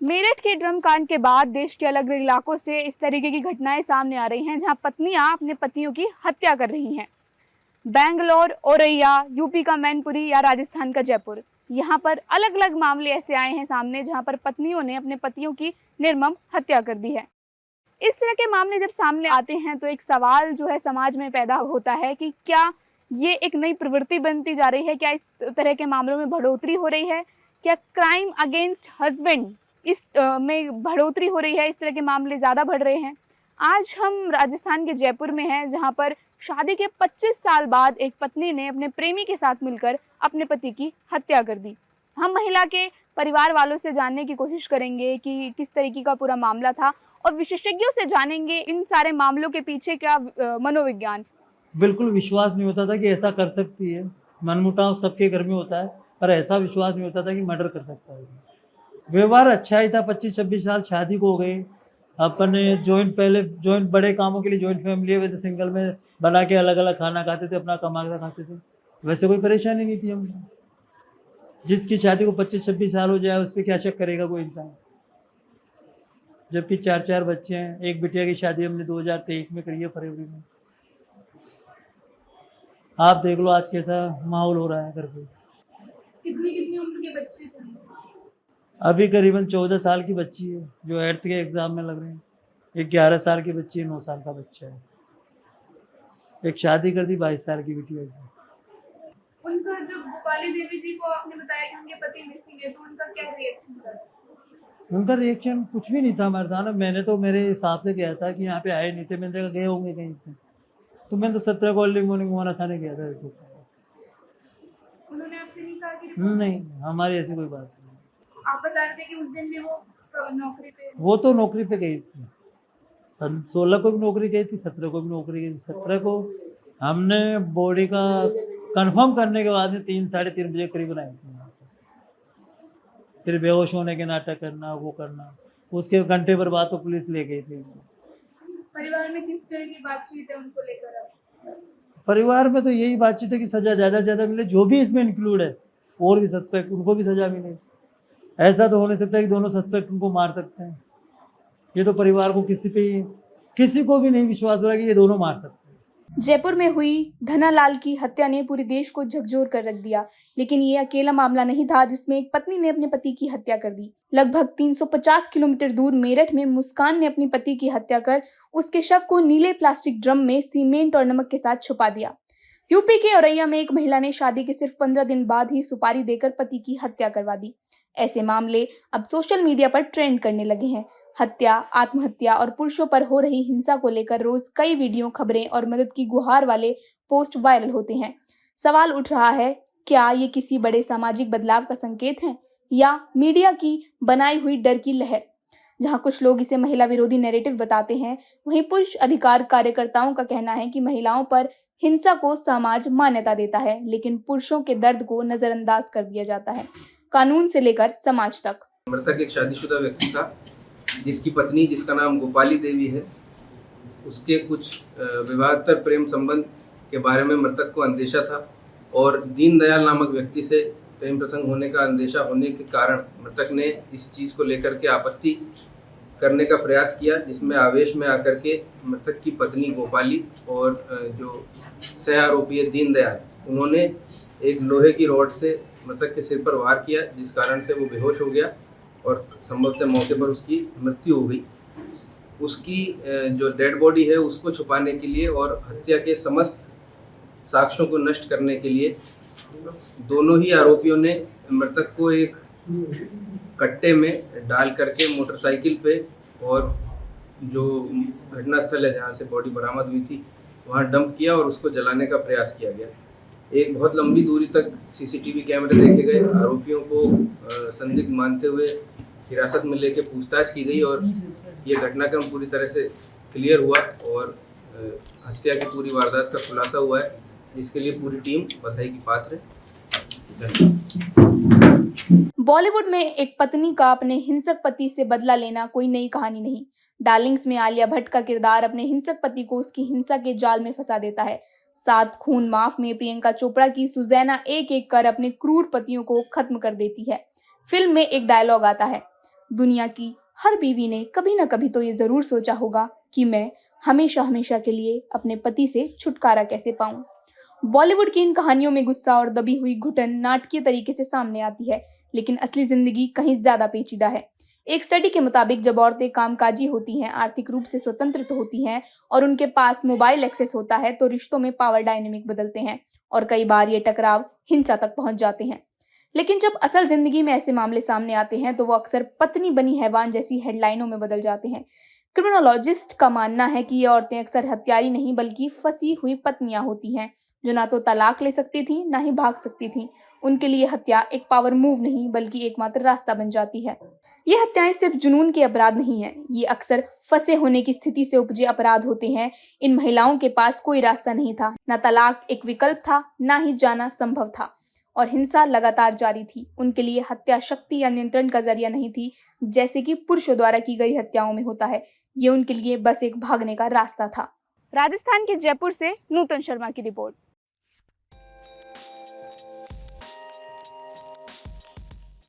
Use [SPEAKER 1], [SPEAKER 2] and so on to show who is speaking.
[SPEAKER 1] मेरठ के ड्रम कांड के बाद देश के अलग अलग इलाकों से इस तरीके की घटनाएं सामने आ रही हैं, जहां पत्नियां अपने पतियों की हत्या कर रही हैं। बेंगलोर, औरैया, यूपी का मैनपुरी या राजस्थान का जयपुर, यहाँ पर अलग अलग मामले ऐसे आए हैं सामने, जहां पर पत्नियों ने अपने पतियों की निर्मम हत्या कर दी है। इस तरह के मामले जब सामने आते हैं तो एक सवाल जो है समाज में पैदा होता है कि क्या ये एक नई प्रवृत्ति बनती जा रही है? क्या इस तरह के मामलों में बढ़ोतरी हो रही है? क्या क्राइम अगेंस्ट हस्बैंड में बढ़ोतरी हो रही है? इस तरह के मामले ज़्यादा बढ़ रहे हैं। आज हम राजस्थान के जयपुर में हैं, जहाँ पर शादी के 25 साल बाद एक पत्नी ने अपने प्रेमी के साथ मिलकर अपने पति की हत्या कर दी। हम महिला के परिवार वालों से जानने की कोशिश करेंगे कि किस तरीके का पूरा मामला था, और विशेषज्ञों से जानेंगे इन सारे मामलों के पीछे क्या मनोविज्ञान।
[SPEAKER 2] बिल्कुल विश्वास नहीं होता था कि ऐसा कर सकती है। मनमुटाव सबके घर में होता है, पर ऐसा विश्वास नहीं होता था कि मर्डर कर सकता है। व्यवहार अच्छा ही था। 25-26 साल शादी को हो गए। अपने जॉइंट बड़े कामों के लिए जॉइंट फैमिली है, वैसे सिंगल में बना के अलग अलग खाना खाते थे, अपना कमा के खाते थे। वैसे कोई परेशानी नहीं थी हमको। जिसकी शादी को 25-26 साल हो जाए उस पर क्या शक करेगा कोई इंसान, जबकि 4 बच्चे हैं। एक बिटिया की शादी हमने 2023 में करी है, फरवरी में। आप देख लो आज कैसा माहौल हो रहा है घर पे।
[SPEAKER 1] कितनी कितनी उम्र के बच्चे थे?
[SPEAKER 2] अभी करीबन 14 साल की बच्ची है जो 8th के एग्जाम में लग रहे हैं। एक 11 साल की बच्ची है, 9 साल का बच्चा है। एक शादी कर दी 22 साल की बिटिया की।
[SPEAKER 1] उनका जब गोपाली देवी जी को आपने बताया कि उनके पति मिसिंग है, तो उनका क्या रिएक्शन था?
[SPEAKER 2] उनका रिएक्शन कुछ भी नहीं था मर्दाना। मैंने तो मेरे हिसाब से किया था कि यहाँ पे आए नहीं थे, मैंने देखा गए होंगे कहीं पे, तो मैं तो 17 को अर्ली मॉर्निंग मोना खाने गया था।
[SPEAKER 1] उन्होंने आपसे नहीं कहा कि
[SPEAKER 2] नहीं, हमारी ऐसी कोई बात नहीं।
[SPEAKER 1] आप बता रहे थे कि उस दिन भी वो नौकरी पे?
[SPEAKER 2] वो तो नौकरी पे गई थी। 16 को भी नौकरी गई थी, 17 को भी नौकरी गई थी। 17 को हमने बॉडी का कंफर्म करने के बाद में 3-3:30 बजे करीब आई थी। फिर बेहोश होने के नाटक करना, वो करना, उसके घंटे भर बाद तो पुलिस ले गई थी।
[SPEAKER 1] परिवार में किस तरह की बातचीत है उनको लेकर? अब
[SPEAKER 2] परिवार में तो यही बातचीत है कि सजा ज़्यादा से ज़्यादा मिले, जो भी इसमें इंक्लूड है, और भी सस्पेक्ट उनको भी सजा मिले। ऐसा तो हो नहीं सकता कि दोनों सस्पेक्ट उनको मार सकते हैं। ये तो परिवार को किसी को भी नहीं विश्वास हो रहा कि ये दोनों मार सकते हैं।
[SPEAKER 1] जयपुर में हुई धनालाल की हत्या ने पूरे देश को झकझोर कर रख दिया, लेकिन ये अकेला मामला नहीं था जिसमें एक पत्नी ने अपने पति की हत्या कर दी। लगभग 350 किलोमीटर दूर मेरठ में मुस्कान ने अपनी पति की हत्या कर उसके शव को नीले प्लास्टिक ड्रम में सीमेंट और नमक के साथ छुपा दिया। यूपी के औरैया में एक महिला ने शादी के सिर्फ 15 दिन बाद ही सुपारी देकर पति की हत्या करवा दी। ऐसे मामले अब सोशल मीडिया पर ट्रेंड करने लगे हैं। हत्या, आत्महत्या और पुरुषों पर हो रही हिंसा को लेकर रोज कई वीडियो, खबरें और मदद की गुहार वाले पोस्ट वायरल होते हैं। सवाल उठ रहा है, क्या ये किसी बड़े सामाजिक बदलाव का संकेत है या मीडिया की बनाई हुई डर की लहर? जहां कुछ लोग इसे महिला विरोधी नैरेटिव बताते हैं, वहीं पुरुष अधिकार कार्यकर्ताओं का कहना है कि महिलाओं पर हिंसा को समाज मान्यता देता है, लेकिन पुरुषों के दर्द को नजरअंदाज कर दिया जाता है, कानून से लेकर समाज तक।
[SPEAKER 3] मृतक एक शादीशुदा व्यक्ति था जिसकी पत्नी, जिसका नाम गोपाली देवी है, उसके कुछ विवाहेतर प्रेम संबंध के बारे में मृतक को अंदेशा था, और दीनदयाल नामक व्यक्ति से प्रेम प्रसंग होने का अंदेशा होने के कारण मृतक ने इस चीज़ को लेकर के आपत्ति करने का प्रयास किया, जिसमें आवेश में आकर के मृतक की पत्नी गोपाली और जो सह आरोपी है दीनदयाल, उन्होंने एक लोहे की रॉड से मृतक के सिर पर वार किया, जिस कारण से वो बेहोश हो गया और संभवतः मौके पर उसकी मृत्यु हो गई। उसकी जो डेड बॉडी है उसको छुपाने के लिए और हत्या के समस्त साक्ष्यों को नष्ट करने के लिए दोनों ही आरोपियों ने मृतक को एक कट्टे में डाल करके मोटरसाइकिल पे, और जो घटनास्थल है जहाँ से बॉडी बरामद हुई थी वहाँ डंप किया और उसको जलाने का प्रयास किया गया। एक बहुत लंबी दूरी तक सीसीटीवी कैमरे देखे गए। आरोपियों को संदिग्ध मानते हुए हिरासत में लेके पूछताछ की गई और ये घटनाक्रम पूरी तरह से क्लियर हुआ और हत्या की पूरी वारदात का खुलासा हुआ है, जिसके लिए पूरी टीम बधाई की पात्र है।
[SPEAKER 1] बॉलीवुड में एक पत्नी का अपने हिंसक पति से बदला लेना कोई नई कहानी नहीं। डार्लिंग्स में आलिया भट्ट का किरदार अपने हिंसक पति को उसकी हिंसा के जाल में फंसा देता है। 7 खून माफ में प्रियंका चोपड़ा की सुजैना एक एक कर अपने क्रूर पतियों को खत्म कर देती है। फिल्म में एक डायलॉग आता है, दुनिया की हर बीवी ने कभी न कभी तो ये जरूर सोचा होगा कि मैं हमेशा हमेशा के लिए अपने पति से छुटकारा कैसे पाऊं। बॉलीवुड की इन कहानियों में गुस्सा और दबी हुई घुटन नाटकीय तरीके से सामने आती है, लेकिन असली जिंदगी कहीं ज्यादा पेचीदा है। एक स्टडी के मुताबिक जब औरतें कामकाजी होती हैं, आर्थिक रूप से स्वतंत्र तो होती हैं और उनके पास मोबाइल एक्सेस होता है, तो रिश्तों में पावर डायनेमिक बदलते हैं और कई बार ये टकराव हिंसा तक पहुंच जाते हैं। लेकिन जब असल जिंदगी में ऐसे मामले सामने आते हैं तो वो अक्सर पत्नी बनी हैवान जैसी हेडलाइनों में बदल जाते हैं। क्रिमिनोलॉजिस्ट का मानना है कि ये औरतें अक्सर हत्यारी नहीं बल्कि फंसी हुई पत्नियां होती हैं, जो ना तो तलाक ले सकती थी ना ही भाग सकती थी। उनके लिए हत्या एक पावर मूव नहीं बल्कि एकमात्र रास्ता बन जाती है। ये हत्याएं सिर्फ जुनून के अपराध नहीं है, ये अक्सर फंसे होने की स्थिति से उपजे अपराध होते हैं। इन महिलाओं के पास कोई रास्ता नहीं था, ना तलाक एक विकल्प था, ना ही जाना संभव था, और हिंसा लगातार जारी थी। उनके लिए हत्या शक्ति या नियंत्रण का जरिया नहीं थी, जैसे कि पुरुषों द्वारा की गई हत्याओं में होता है। ये उनके लिए बस एक भागने का रास्ता था। राजस्थान के जयपुर से नूतन शर्मा की रिपोर्ट।